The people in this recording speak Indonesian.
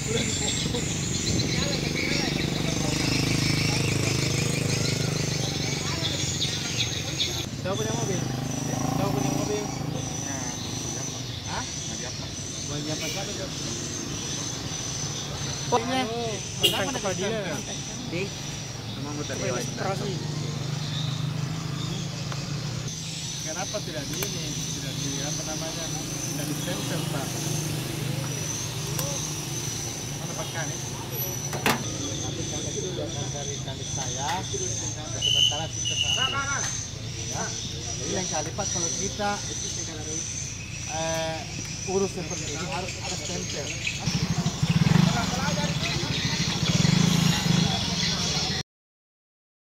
Tahu punya mobil? Tahu punya mobil? Hah? Banyak apa saja? Oh ini, kenapa ada kalau dia? Di, memang udah registrasi. Kenapa tidak di ini? Tidak di apa namanya? Tidak di stempel Pak? Mana Pak Kanis? Nanti kalau itu datang dari Kanis saya, sementara kita saat ya, jadi yang kali Pak kalau kita urus seperti ini harus ada stempel.